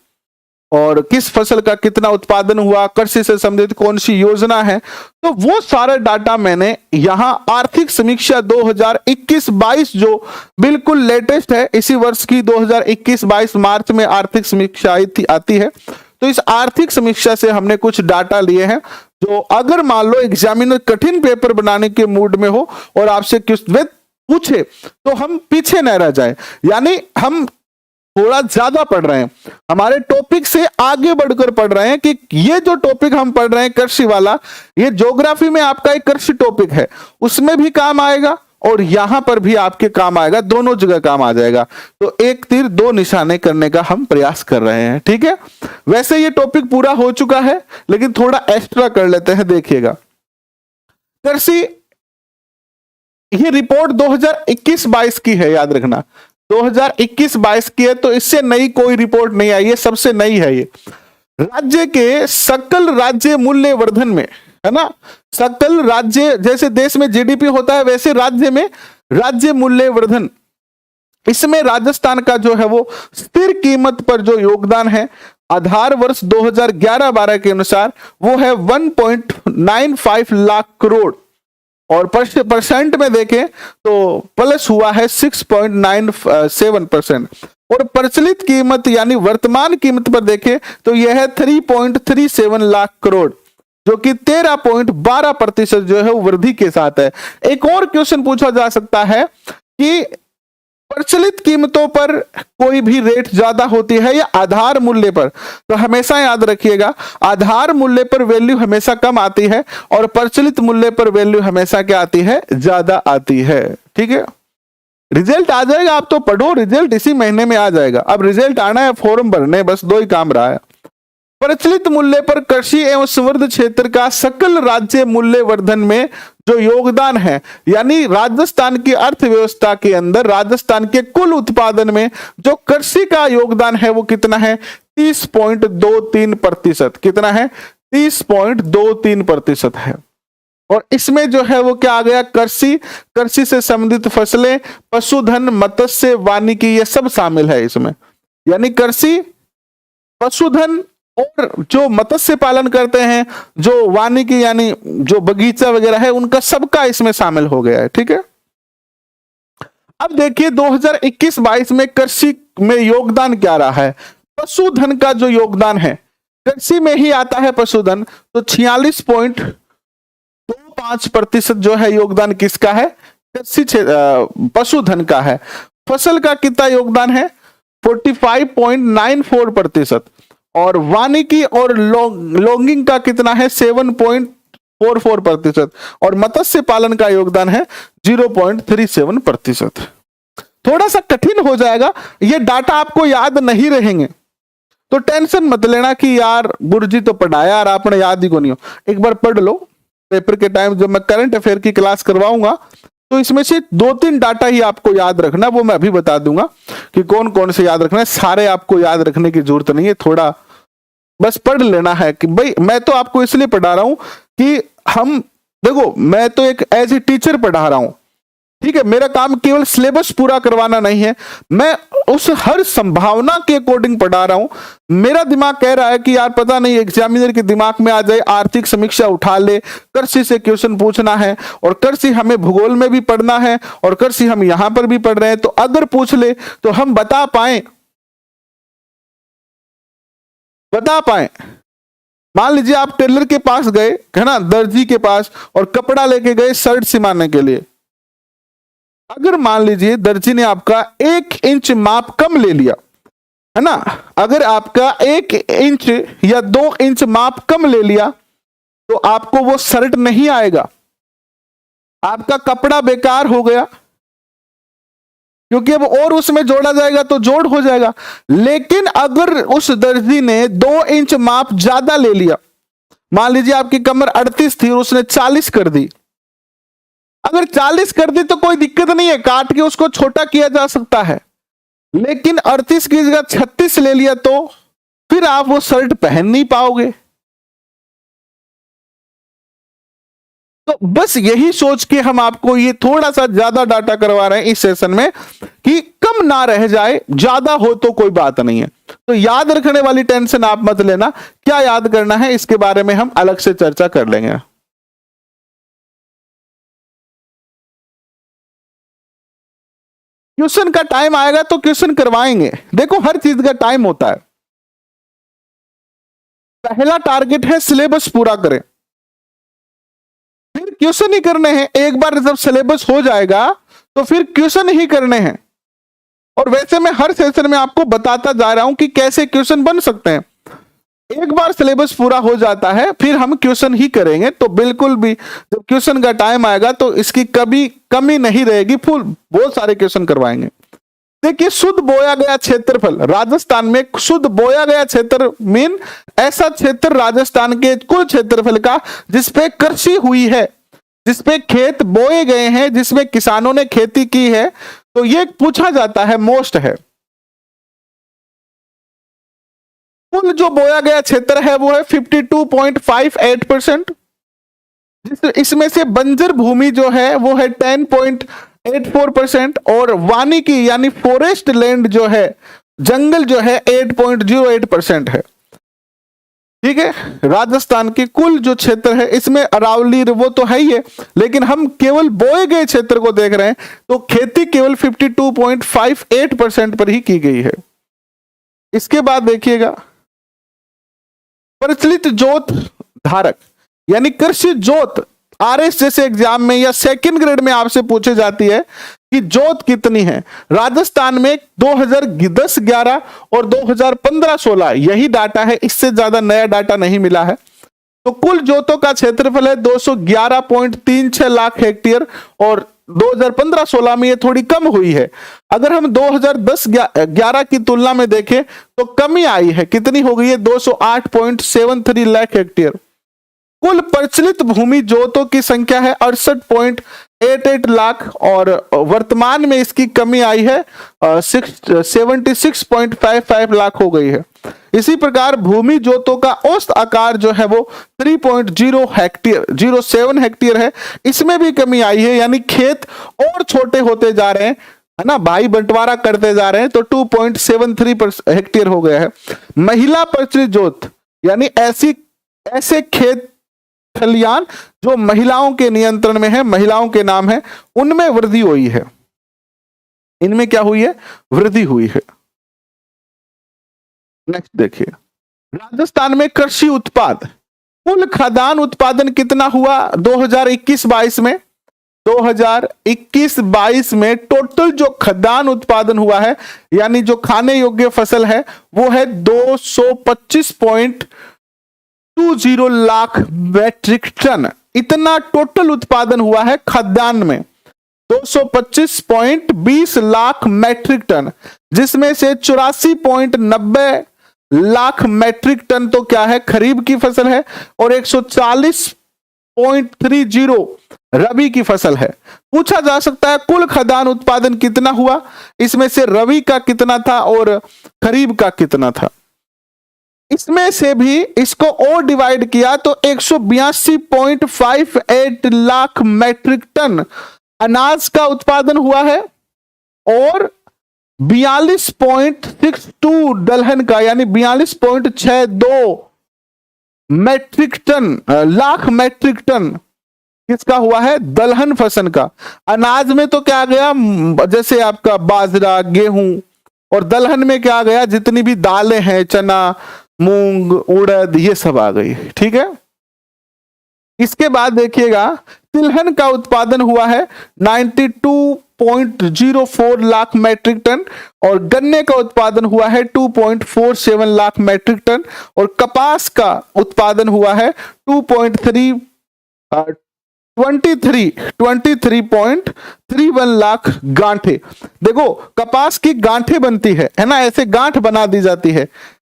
और किस फसल का कितना उत्पादन हुआ, कृषि से संबंधित कौन सी योजना है। तो वो सारा डाटा मैंने यहां आर्थिक समीक्षा 2021-22 जो बिल्कुल लेटेस्ट है, इसी वर्ष की 2021-22 मार्च में आर्थिक समीक्षा आती है। तो इस आर्थिक समीक्षा से हमने कुछ डाटा लिए हैं जो अगर मान लो एग्जामिनर कठिन पेपर बनाने के मूड में हो और आपसे क्वेश्चन पूछे तो हम पीछे न रह जाए, यानी हम थोड़ा ज्यादा पढ़ रहे हैं, हमारे टॉपिक से आगे बढ़कर पढ़ रहे हैं कि ये जो टॉपिक हम पढ़ रहे हैं कृषि वाला, ये ज्योग्राफी में आपका एक कृषि टॉपिक है, उसमें भी काम आएगा और यहां पर भी आपके काम आएगा, दोनों जगह काम आ जाएगा। तो एक तीर दो निशाने करने का हम प्रयास कर रहे हैं, ठीक है। वैसे ये टॉपिक पूरा हो चुका है लेकिन थोड़ा एक्स्ट्रा कर लेते हैं। देखिएगा कृषि, ये रिपोर्ट 2021-22 की है, याद रखना 2021-22 की है, तो इससे नई कोई रिपोर्ट नहीं आई है, सबसे नई है ये। राज्य के सकल राज्य मूल्य वर्धन में, है ना, सकल राज्य, जैसे देश में जीडीपी होता है वैसे राज्य में राज्य मूल्य वर्धन, इसमें राजस्थान का जो है वो स्थिर कीमत पर जो योगदान है आधार वर्ष 2011-12 के अनुसार वो है 1.95 लाख करोड़, और परसेंट में देखें तो प्लस हुआ है 6.97%, और प्रचलित कीमत यानी वर्तमान कीमत पर देखें तो यह है 3.37 लाख करोड़, जो कि 13.12% जो है वो वृद्धि के साथ है। एक और क्वेश्चन पूछा जा सकता है कि प्रचलित कीमतों पर कोई भी रेट ज्यादा होती है या आधार मूल्य पर, तो हमेशा याद रखिएगा आधार मूल्य पर वैल्यू हमेशा कम आती है और प्रचलित मूल्य पर वैल्यू हमेशा क्या आती है, ज्यादा आती है, ठीक है। रिजल्ट आ जाएगा, आप तो पढ़ो, रिजल्ट इसी महीने में आ जाएगा। अब रिजल्ट आना है, फॉर्म भरने, बस दो ही काम रहा है। प्रचलित मूल्य पर कृषि एवं संवर्धित क्षेत्र का सकल राज्य मूल्य वर्धन में जो योगदान है, यानी राजस्थान की अर्थव्यवस्था के अंदर राजस्थान के कुल उत्पादन में जो कृषि का योगदान है वो कितना है, 30.23%। कितना है, 30.23% है। और इसमें जो है वो क्या आ गया, कृषि, कृषि से संबंधित फसलें, पशुधन, मत्स्य, वानिकी, ये सब शामिल है इसमें। यानी कृषि, पशुधन और जो मत्स्य पालन करते हैं, जो वानिकी यानी जो बगीचा वगैरह है, उनका सबका इसमें शामिल हो गया है, ठीक है। अब देखिए 2021-22 में कृषि में योगदान क्या रहा है। पशुधन का जो योगदान है, कृषि में ही आता है पशुधन, तो 46.25% जो है योगदान किसका है, कृषि पशुधन का है। फसल का कितना योगदान है, 45.94%, और वानिकी और लॉगिंग का कितना है, 7.44%, और मत्स्य पालन का योगदान है 0.37%। थोड़ा सा कठिन हो जाएगा, ये डाटा आपको याद नहीं रहेंगे तो टेंशन मत लेना कि यार गुरुजी तो पढ़ाया और आपने याद ही को नहीं हो। एक बार पढ़ लो, पेपर के टाइम जब मैं करंट अफेयर की क्लास करवाऊंगा तो इसमें से 2-3 डाटा ही आपको याद रखना, वो मैं अभी बता दूंगा कि कौन कौन से याद रखना है। सारे आपको याद रखने की जरूरत नहीं है, थोड़ा बस पढ़ लेना है कि भाई मैं तो आपको इसलिए पढ़ा रहा हूं कि हम देखो, मैं तो एक एज ए टीचर पढ़ा रहा हूं, ठीक है। मेरा काम केवल सिलेबस पूरा करवाना नहीं है, मैं उस हर संभावना के अकॉर्डिंग पढ़ा रहा हूं। मेरा दिमाग कह रहा है कि यार पता नहीं एग्जामिनर के दिमाग में आ जाए, आर्थिक समीक्षा उठा ले, कृषि से क्वेश्चन पूछना है, और कृषि हमें भूगोल में भी पढ़ना है और कृषि हम यहां पर भी पढ़ रहे हैं, तो अगर पूछ ले तो हम बता पाए मान लीजिए आप टेलर के पास गए, है ना, दर्जी के पास, और कपड़ा लेके गए शर्ट सिमाने के लिए। अगर मान लीजिए दर्जी ने आपका 1 इंच माप कम ले लिया, है ना, अगर आपका 1 इंच या 2 इंच माप कम ले लिया तो आपको वो शर्ट नहीं आएगा, आपका कपड़ा बेकार हो गया, क्योंकि अब और उसमें जोड़ा जाएगा तो जोड़ हो जाएगा। लेकिन अगर उस दर्जी ने 2 इंच माप ज्यादा ले लिया, मान लीजिए आपकी कमर 38 थी और उसने 40 कर दी, अगर 40 कर दी तो कोई दिक्कत नहीं है, काट के उसको छोटा किया जा सकता है। लेकिन 38 की जगह 36 ले लिया तो फिर आप वो शर्ट पहन नहीं पाओगे। तो बस यही सोच के हम आपको ये थोड़ा सा ज्यादा डाटा करवा रहे हैं इस सेशन में कि कम ना रह जाए, ज्यादा हो तो कोई बात नहीं है। तो याद रखने वाली टेंशन आप मत लेना, क्या याद करना है इसके बारे में हम अलग से चर्चा कर लेंगे। क्वेश्चन का टाइम आएगा तो क्वेश्चन करवाएंगे। देखो हर चीज का टाइम होता है। पहला टारगेट है सिलेबस पूरा करें, फिर क्वेश्चन ही करने हैं। एक बार जब सिलेबस हो जाएगा तो फिर क्वेश्चन ही करने हैं। और वैसे मैं हर सेशन में आपको बताता जा रहा हूं कि कैसे क्वेश्चन बन सकते हैं। एक बार सिलेबस पूरा हो जाता है फिर हम क्वेश्चन ही करेंगे। तो बिल्कुल भी जब क्वेश्चन का टाइम आएगा तो इसकी कभी कमी नहीं रहेगी, फुल बहुत सारे क्वेश्चन करवाएंगे। देखिए शुद्ध बोया गया क्षेत्रफल राजस्थान में, शुद्ध बोया गया क्षेत्र मीन ऐसा क्षेत्र राजस्थान के कुल क्षेत्रफल का जिसपे कृषि हुई है, जिसपे खेत बोए गए हैं, जिसमें किसानों ने खेती की है। तो ये पूछा जाता है, मोस्ट है। कुल जो बोया गया क्षेत्र है वो है 52.58%। इसमें से बंजर भूमि जो है वो है 10.84% और वानिकी यानी फॉरेस्ट लैंड जो है, जंगल जो है 8.08% है। ठीक है, राजस्थान के कुल जो क्षेत्र है इसमें अरावली वो तो है ही है, लेकिन हम केवल बोए गए क्षेत्र को देख रहे हैं तो खेती केवल 52.58% पर ही की गई है। इसके बाद देखिएगा प्रचलित जोत धारक यानी कृषि जोत, आरएस जैसे एग्जाम में या सेकंड ग्रेड में आपसे पूछे जाती है कि जोत कितनी है। राजस्थान में 2010-11 और 2015-16 यही डाटा है, इससे ज्यादा नया डाटा नहीं मिला है। तो कुल जोतों का क्षेत्रफल है 211.36 लाख हेक्टेयर और 2015-16 में ये थोड़ी कम हुई है। अगर हम 2010-11 की तुलना में देखें तो कमी आई है, कितनी हो गई है 208.73 लाख हेक्टेयर। कुल प्रचलित भूमि जोतों की संख्या है 68.88 लाख और वर्तमान में इसकी कमी आई है 76.55 लाख हो गई है। इसी प्रकार भूमि जोतों का औसत आकार जो है वो 3.0 हेक्टेयर 07 हेक्टेयर है, इसमें भी कमी आई है, यानी खेत और छोटे होते जा रहे हैं, है ना, भाई बंटवारा करते जा रहे हैं, तो 2.73 हेक्टेयर हो गया है। महिला प्रचलित जोत यानी ऐसे खेत खलियान जो महिलाओं के नियंत्रण में है, महिलाओं के नाम है, उनमें वृद्धि हुई है। इनमें क्या हुई है, वृद्धि हुई है। नेक्स्ट देखिए, राजस्थान में कृषि उत्पाद कुल खाद्यान्न उत्पादन कितना हुआ 2021-22 में। 2021-22 में टोटल जो खाद्यान्न उत्पादन हुआ है यानी जो खाने योग्य फसल है वो है 225.20 लाख मैट्रिक टन। इतना टोटल उत्पादन हुआ है खाद्यान्न में 225.20 लाख मैट्रिक टन, जिसमें से 84.90 लाख मैट्रिक टन तो क्या है, खरीफ की फसल है और 140.30 रबी की फसल है। पूछा जा सकता है कुल खाद्यान्न उत्पादन कितना हुआ, इसमें से रबी का कितना था और खरीफ का कितना था। इसमें से भी इसको और डिवाइड किया तो 182.58 लाख मैट्रिक टन अनाज का उत्पादन हुआ है और 42.62 दलहन का यानी 42.62 metric ton lakh metric ton किसका हुआ है, दलहन फसल का। अनाज में तो क्या गया, जैसे आपका बाजरा, गेहूं, और दलहन में क्या गया, जितनी भी दालें हैं, चना, मूंग, उड़द, ये सब आ गई। ठीक है, इसके बाद देखिएगा तिलहन का उत्पादन हुआ है 92.04 लाख मैट्रिक टन और गन्ने का उत्पादन हुआ है 2.47 लाख मैट्रिक टन और कपास का उत्पादन हुआ है 23.31 लाख गांठे। देखो कपास की गांठे बनती है ना, ऐसे गांठ बना दी जाती है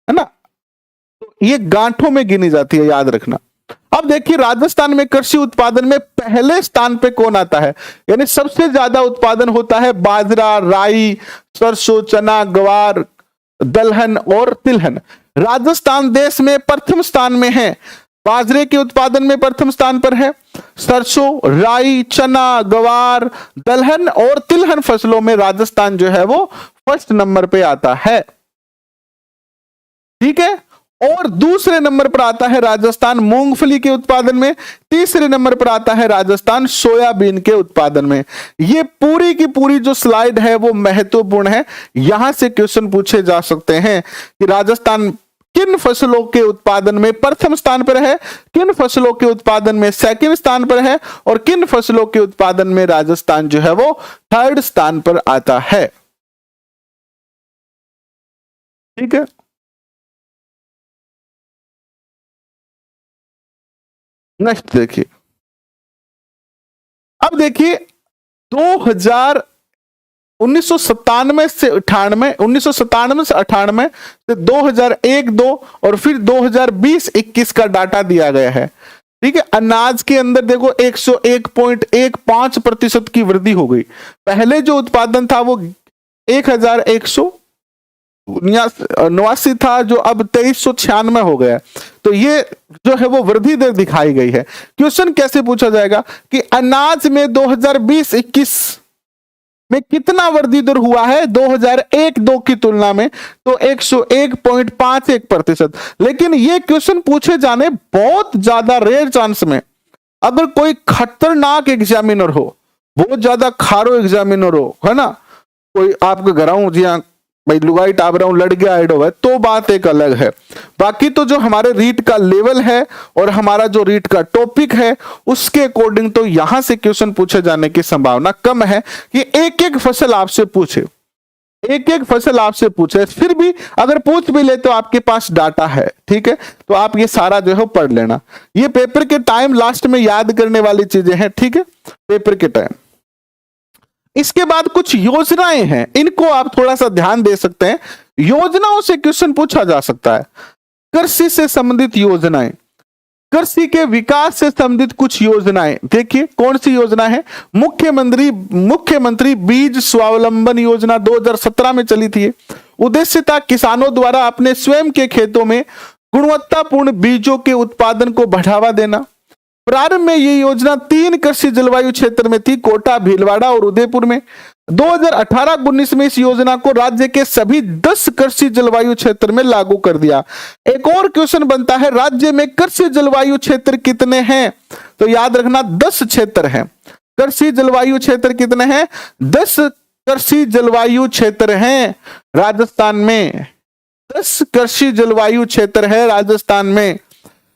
ना, तो ये गांठों में गिनी जाती है, याद रखना। अब देखिए राजस्थान में कृषि उत्पादन में पहले स्थान पे कौन आता है, यानी सबसे ज्यादा उत्पादन होता है बाजरा, राई, सरसों, चना, ग्वार, दलहन और तिलहन। राजस्थान देश में प्रथम स्थान में है, बाजरे के उत्पादन में प्रथम स्थान पर है, सरसों, राई, चना, ग्वार, दलहन और तिलहन फसलों में राजस्थान जो है वो फर्स्ट नंबर पे आता है। ठीक है, और दूसरे नंबर पर आता है राजस्थान मूंगफली के उत्पादन में, तीसरे नंबर पर आता है राजस्थान सोयाबीन के उत्पादन में। ये पूरी की पूरी जो स्लाइड है वो महत्वपूर्ण है, यहां से क्वेश्चन पूछे जा सकते हैं कि राजस्थान किन फसलों के उत्पादन में प्रथम स्थान पर है, किन फसलों के उत्पादन में सेकंड स्थान पर है और किन फसलों के उत्पादन में राजस्थान जो है वो थर्ड स्थान पर आता है। ठीक है, नेक्स्ट देखिए, अब देखिए 1997 से 98 से 2001-2 और फिर 2020-21 का डाटा दिया गया है। ठीक है, अनाज के अंदर देखो 101.15% की वृद्धि हो गई। पहले जो उत्पादन था वो 1189 था, जो अब 2396 हो गया। तो ये जो है वो वृद्धि दर दिखाई गई है। क्वेश्चन कैसे पूछा जाएगा कि अनाज में 2020-21 में कितना वृद्धि दर हुआ है 2001-2 की तुलना में, तो 101.51%। लेकिन ये क्वेश्चन पूछे जाने बहुत ज्यादा रेयर चांस में, अगर कोई खतरनाक एग्जामिनर हो, बहुत ज्यादा खारो एग्जामिनर हो, है ना, कोई आपके घर आऊं जी हाँ भाई लुगाई टाप रहा हूं, लड़ गया आइड हो, तो बात एक अलग है। बाकी तो जो हमारे रीट का लेवल है और हमारा जो रीट का टॉपिक है उसके अकॉर्डिंग तो यहां से क्वेश्चन पूछे जाने की संभावना कम है कि एक एक फसल आपसे पूछे, एक एक फसल आपसे पूछे। फिर भी अगर पूछ भी ले तो आपके पास डाटा है। ठीक है, तो आप ये सारा जो है पढ़ लेना। ये पेपर के टाइम लास्ट में याद करने वाली चीजें हैं। ठीक है, पेपर के टाइम। इसके बाद कुछ योजनाएं हैं, इनको आप थोड़ा सा ध्यान दे सकते हैं। योजनाओं से क्वेश्चन पूछा जा सकता है। कृषि से संबंधित योजनाएं, कृषि के विकास से संबंधित कुछ योजनाएं देखिए, कौन सी योजना है, मुख्यमंत्री बीज स्वावलंबन योजना 2017 में चली थी। उद्देश्य था किसानों द्वारा अपने स्वयं के खेतों में गुणवत्तापूर्ण बीजों के उत्पादन को बढ़ावा देना। प्रारंभ में ये योजना 3 कृषि जलवायु क्षेत्र में थी, कोटा, भीलवाड़ा और उदयपुर में। 2018-19 में इस योजना को राज्य के सभी 10 कृषि जलवायु क्षेत्र में लागू कर दिया। एक और क्वेश्चन बनता है, राज्य में कृषि जलवायु क्षेत्र कितने हैं, तो याद रखना 10 क्षेत्र हैं। कृषि जलवायु क्षेत्र कितने हैं, 10 कृषि जलवायु क्षेत्र हैं राजस्थान में, 10 कृषि जलवायु क्षेत्र है राजस्थान में।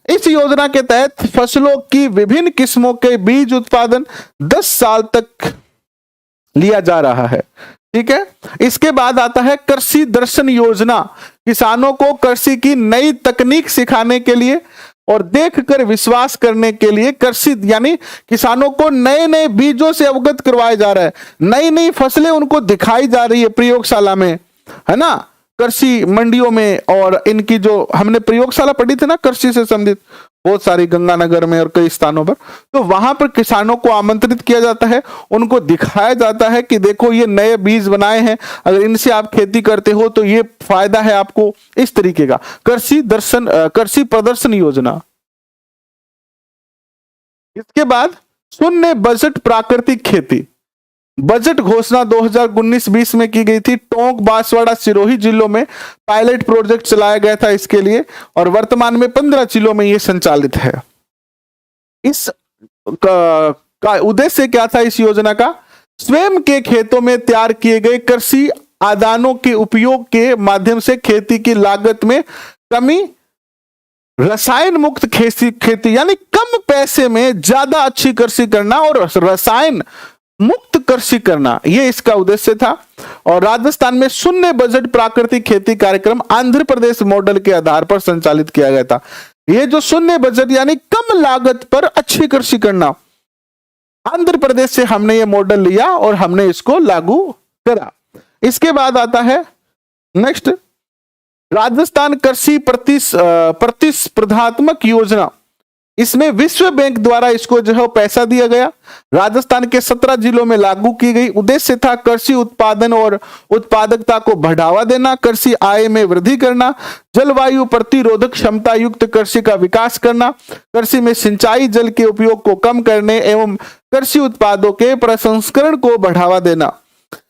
इस योजना के तहत फसलों की विभिन्न किस्मों के बीज उत्पादन 10 साल तक लिया जा रहा है। ठीक है, इसके बाद आता है कृषि दर्शन योजना, किसानों को कृषि की नई तकनीक सिखाने के लिए और देखकर विश्वास करने के लिए कृषि यानी किसानों को नए नए बीजों से अवगत करवाया जा रहा है, नई नई फसलें उनको दिखाई जा रही है प्रयोगशाला में, है ना, कृषि मंडियों में। और इनकी जो हमने प्रयोगशाला पढ़ी थी ना कृषि से संबंधित, बहुत सारी गंगानगर में और कई स्थानों पर, तो वहां पर किसानों को आमंत्रित किया जाता है, उनको दिखाया जाता है कि देखो ये नए बीज बनाए हैं, अगर इनसे आप खेती करते हो तो ये फायदा है आपको। इस तरीके का कृषि प्रदर्शन योजना। इसके बाद शून्य बजट प्राकृतिक खेती, बजट घोषणा 2019-20 में की गई थी। टोंक, बांसवाड़ा, सिरोही जिलों में पायलट प्रोजेक्ट चलाया गया था इसके लिए और वर्तमान में 15 जिलों में यह संचालित है। इस का उद्देश्य क्या था इस योजना का, स्वयं के खेतों में तैयार किए गए कृषि आदानों के उपयोग के माध्यम से खेती की लागत में कमी, रसायन मुक्त खेती यानी कम पैसे में ज्यादा अच्छी कृषि करना और रसायन मुक्त कृषि करना, यह इसका उद्देश्य था। और राजस्थान में शून्य बजट प्राकृतिक खेती कार्यक्रम आंध्र प्रदेश मॉडल के आधार पर संचालित किया गया था। यह जो शून्य बजट यानी कम लागत पर अच्छी कृषि करना, आंध्र प्रदेश से हमने ये मॉडल लिया और हमने इसको लागू करा। इसके बाद आता है नेक्स्ट, राजस्थान कृषि प्रतिस्पर्धात्मक योजना। इसमें विश्व बैंक द्वारा इसको जो है पैसा दिया गया। राजस्थान के 17 जिलों में लागू की गई। उद्देश्य था कृषि उत्पादन और उत्पादकता को बढ़ावा देना, कृषि आय में वृद्धि करना, जलवायु प्रतिरोधक क्षमता युक्त कृषि का विकास करना, कृषि में सिंचाई जल के उपयोग को कम करने एवं कृषि उत्पादों के प्रसंस्करण को बढ़ावा देना।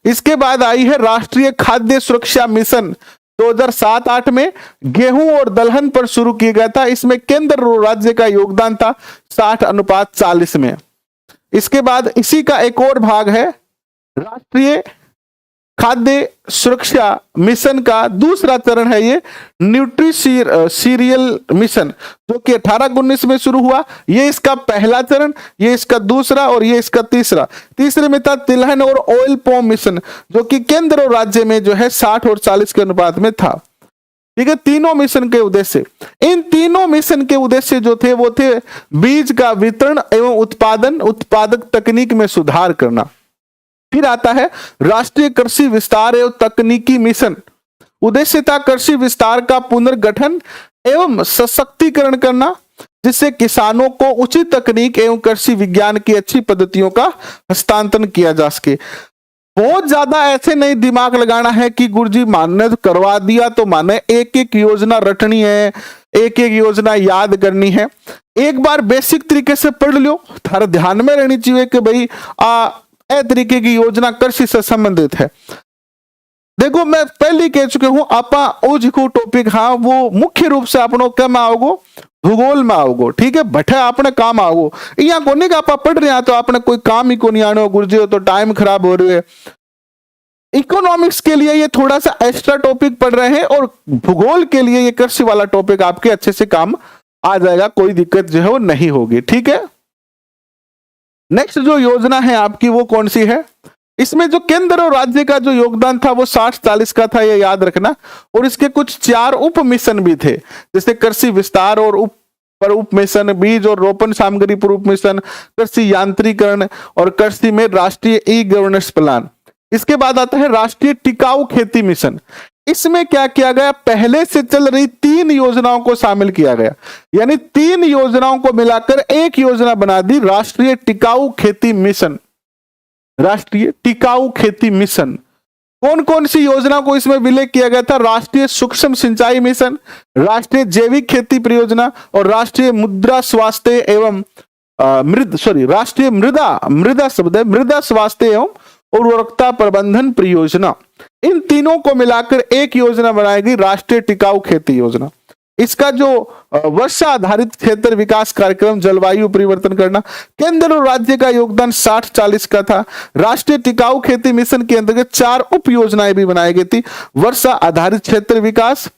इसके बाद आई है राष्ट्रीय खाद्य सुरक्षा मिशन 2007-8 में गेहूं और दलहन पर शुरू किया गया था। इसमें केंद्र और राज्य का योगदान था 60:40 में। इसके बाद इसी का एक और भाग है राष्ट्रीय खाद्य सुरक्षा मिशन का दूसरा चरण है ये न्यूट्री सीरियल मिशन, जो कि 18-19 में शुरू हुआ। ये इसका पहला चरण, ये इसका दूसरा और ये इसका तीसरा। तीसरे में था तिलहन और ऑयल पॉम मिशन, जो कि केंद्र और राज्य में जो है 60-40 के अनुपात में था। ठीक है, तीनों मिशन के उद्देश्य, इन तीनों मिशन के उद्देश्य जो थे वो थे बीज का वितरण एवं उत्पादक तकनीक में सुधार करना। फिर आता है राष्ट्रीय कृषि विस्तार एवं तकनीकी मिशन। उद्देश्य था कृषि विस्तार का पुनर्गठन एवं सशक्तिकरण करना, जिससे किसानों को उचित तकनीक एवं कृषि विज्ञान की अच्छी पद्धतियों का हस्तांतरण किया जा सके। बहुत ज्यादा ऐसे नहीं दिमाग लगाना है कि गुरुजी मानने करवा दिया तो माने, एक एक योजना रटनी है, एक एक योजना याद करनी है। एक बार बेसिक तरीके से पढ़ लो, थारा ध्यान में रहनी चाहिए कि भाई ए तरीके की योजना कृषि से संबंधित है। देखो मैं पहले कह चुके हूं, आपा ओ टॉपिक हाँ वो मुख्य रूप से अपनों क्या में आओगो, भूगोल में आओगो। ठीक है, बठे आपने काम आओगो, यहाँ को नहीं का आप पढ़ रहे हैं तो आपने कोई काम ही को नहीं आने गुरुजी हो तो टाइम खराब हो रहे है। इकोनॉमिक्स के लिए ये थोड़ा सा एक्स्ट्रा टॉपिक पढ़ रहे हैं और भूगोल के लिए ये कृषि वाला टॉपिक आपके अच्छे से काम आ जाएगा, कोई दिक्कत जो है वो नहीं होगी। ठीक है, नेक्स्ट जो योजना है आपकी वो कौन सी है? इसमें जो केंद्र और राज्य का जो योगदान था वो 60-40 का था, ये याद रखना। और इसके कुछ 4 उप मिशन भी थे, जैसे कृषि विस्तार और उप मिशन, बीज और रोपण सामग्री पर उप मिशन, कृषि यांत्रिकरण और कृषि में राष्ट्रीय ई गवर्नेंस प्लान। इसके बाद आता है राष्ट्रीय टिकाऊ खेती मिशन। इसमें क्या किया गया, पहले से चल रही 3 योजनाओं को शामिल किया गया, यानी 3 योजनाओं को मिलाकर एक योजना बना दी राष्ट्रीय टिकाऊ खेती मिशन। राष्ट्रीय टिकाऊ खेती मिशन कौन कौन सी योजना को इसमें विलय किया गया था? राष्ट्रीय सूक्ष्म सिंचाई मिशन, राष्ट्रीय जैविक खेती परियोजना और राष्ट्रीय मुद्रा स्वास्थ्य एवं राष्ट्रीय मृदा स्वास्थ्य एवं उर्वरकता प्रबंधन परियोजना। इन तीनों को मिलाकर एक योजना बनाएगी राष्ट्रीय टिकाऊ खेती योजना। इसका जो वर्षा आधारित क्षेत्र विकास कार्यक्रम, जलवायु परिवर्तन करना, केंद्र और राज्य का योगदान 60-40 का था। राष्ट्रीय टिकाऊ खेती मिशन के अंतर्गत 4 उप योजनाएं भी बनाई गई थी, वर्षा आधारित क्षेत्र विकास,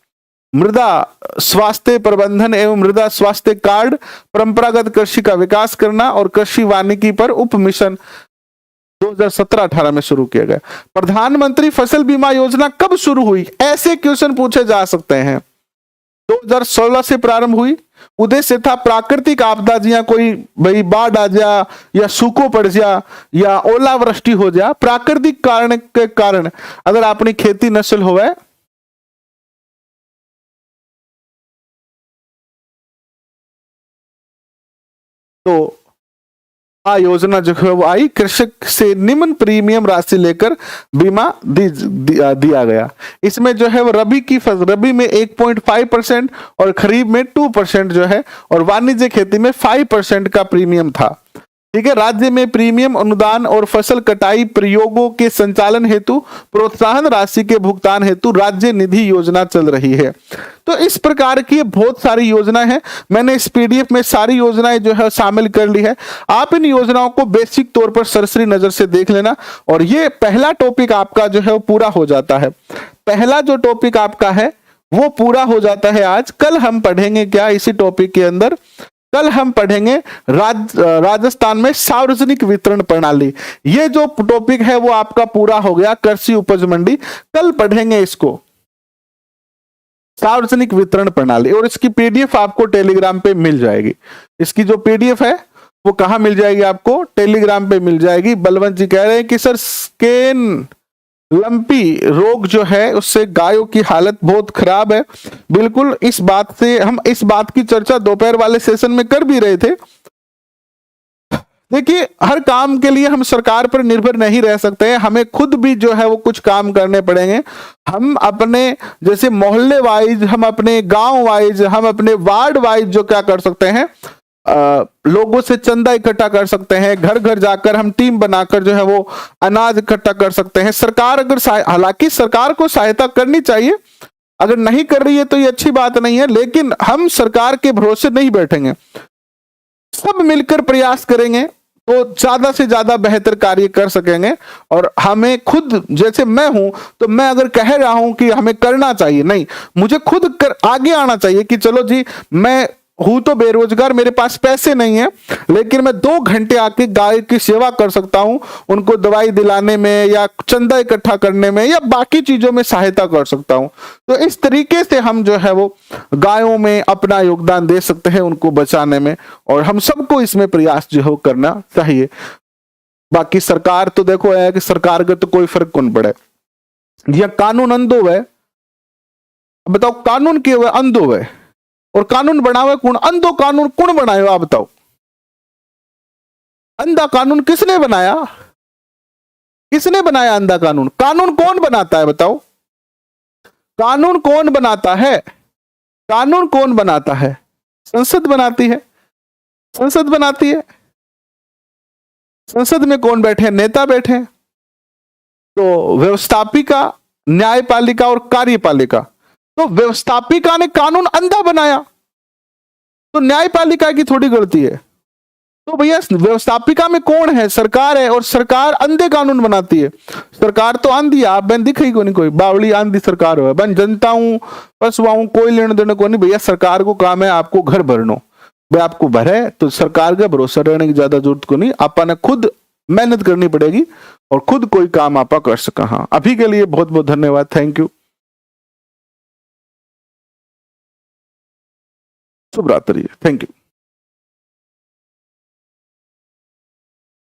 मृदा स्वास्थ्य प्रबंधन एवं मृदा स्वास्थ्य कार्ड, परंपरागत कृषि का विकास करना और कृषि वानिकी पर उप मिशन 2017-18 में शुरू किया गया। प्रधानमंत्री फसल बीमा योजना कब शुरू हुई? ऐसे क्वेश्चन पूछे जा सकते हैं। 2016 से प्रारंभ हुई। उद्देश्य था प्राकृतिक आपदा, जिया कोई भाई बाढ़ आ जा या सूखो पड़ जा या ओलावृष्टि हो जा, प्राकृतिक कारण के कारण अगर अपनी खेती नस्ल होवे तो योजना जो है वो आई, कृषक से निम्न प्रीमियम राशि लेकर बीमा दिया गया। इसमें जो है वो रबी में 1.5% और खरीफ में 2% जो है, और वाणिज्य खेती में 5% का प्रीमियम था। ठीक है, राज्य में प्रीमियम अनुदान और फसल कटाई प्रयोगों के संचालन हेतु प्रोत्साहन राशि के भुगतान हेतु राज्य निधि योजना चल रही है। तो इस प्रकार की बहुत सारी योजनाएं हैं। मैंने इस पीडीएफ में सारी योजनाएं जो है शामिल कर ली है। आप इन योजनाओं को बेसिक तौर पर सरसरी नजर से देख लेना, और ये पहला टॉपिक आपका जो है वो पूरा हो जाता है। पहला जो टॉपिक आपका है वो पूरा हो जाता है आज। कल हम पढ़ेंगे क्या इसी टॉपिक के अंदर, कल हम पढ़ेंगे राजस्थान में सार्वजनिक वितरण प्रणाली। ये जो टॉपिक है वो आपका पूरा हो गया, कृषि उपज मंडी। कल पढ़ेंगे इसको, सार्वजनिक वितरण प्रणाली, और इसकी पीडीएफ आपको टेलीग्राम पे मिल जाएगी। इसकी जो पीडीएफ है वो कहां मिल जाएगी? आपको टेलीग्राम पे मिल जाएगी। बलवंत जी कह रहे हैं कि सर स्केन लंपी रोग जो है उससे गायों की हालत बहुत खराब है। बिल्कुल, इस बात से हम इस बात की चर्चा दोपहर वाले सेशन में कर भी रहे थे। देखिए, हर काम के लिए हम सरकार पर निर्भर नहीं रह सकते हैं, हमें खुद भी जो है वो कुछ काम करने पड़ेंगे। हम अपने जैसे मोहल्ले वाइज, हम अपने गांव वाइज, हम अपने वार्ड वाइज जो क्या कर सकते हैं, लोगों से चंदा इकट्ठा कर सकते हैं, घर घर जाकर हम टीम बनाकर जो है वो अनाज इकट्ठा कर सकते हैं। सरकार अगर हालांकि सरकार को सहायता करनी चाहिए, अगर नहीं कर रही है तो ये अच्छी बात नहीं है, लेकिन हम सरकार के भरोसे नहीं बैठेंगे, सब मिलकर प्रयास करेंगे तो ज्यादा से ज्यादा बेहतर कार्य कर सकेंगे। और हमें खुद, जैसे मैं हूं तो मैं अगर कह रहा हूं कि हमें करना चाहिए, नहीं, मुझे खुद आगे आना चाहिए कि चलो जी, मैं हूं तो बेरोजगार, मेरे पास पैसे नहीं है, लेकिन मैं 2 घंटे आके गाय की सेवा कर सकता हूं, उनको दवाई दिलाने में या चंदा इकट्ठा करने में या बाकी चीजों में सहायता कर सकता हूं। तो इस तरीके से हम जो है वो गायों में अपना योगदान दे सकते हैं, उनको बचाने में, और हम सबको इसमें प्रयास जो है करना चाहिए। बाकी सरकार तो देखो है कि सरकार का तो कोई फर्क कौन पड़े, यह कानून अंधो है। बताओ, कानून क्यों है अंधो है, और कानून बनावे कौन? अंधो कानून कौन बनायो? आप बताओ, अंधा कानून किसने बनाया? किसने बनाया अंधा कानून? कानून कौन बनाता है? बताओ, कानून कौन बनाता है? कानून कौन बनाता है? संसद बनाती है। संसद बनाती है। संसद में कौन बैठे? नेता बैठे। तो व्यवस्थापिका, न्यायपालिका और कार्यपालिका, तो व्यवस्थापिका ने कानून अंधा बनाया, तो न्यायपालिका की थोड़ी गलती है। तो भैया, व्यवस्थापिका में कौन है? सरकार है, और सरकार अंधे कानून बनाती है। सरकार तो आंधी, आप बहन दिख ही को नहीं, कोई बावली आंधी सरकार हो बन, जनता हूं, पशुआऊं, कोई लेने देने को नहीं। भैया, सरकार को काम है आपको घर भरनो, भाई आपको भरे तो सरकार का भरोसा रहने की ज्यादा जरूरत को नहीं, आपा ने खुद मेहनत करनी पड़ेगी और खुद कोई काम आपा कर सका। हाँ, अभी के लिए बहुत बहुत धन्यवाद, थैंक यू, शुभ रात्रि, थैंक यू।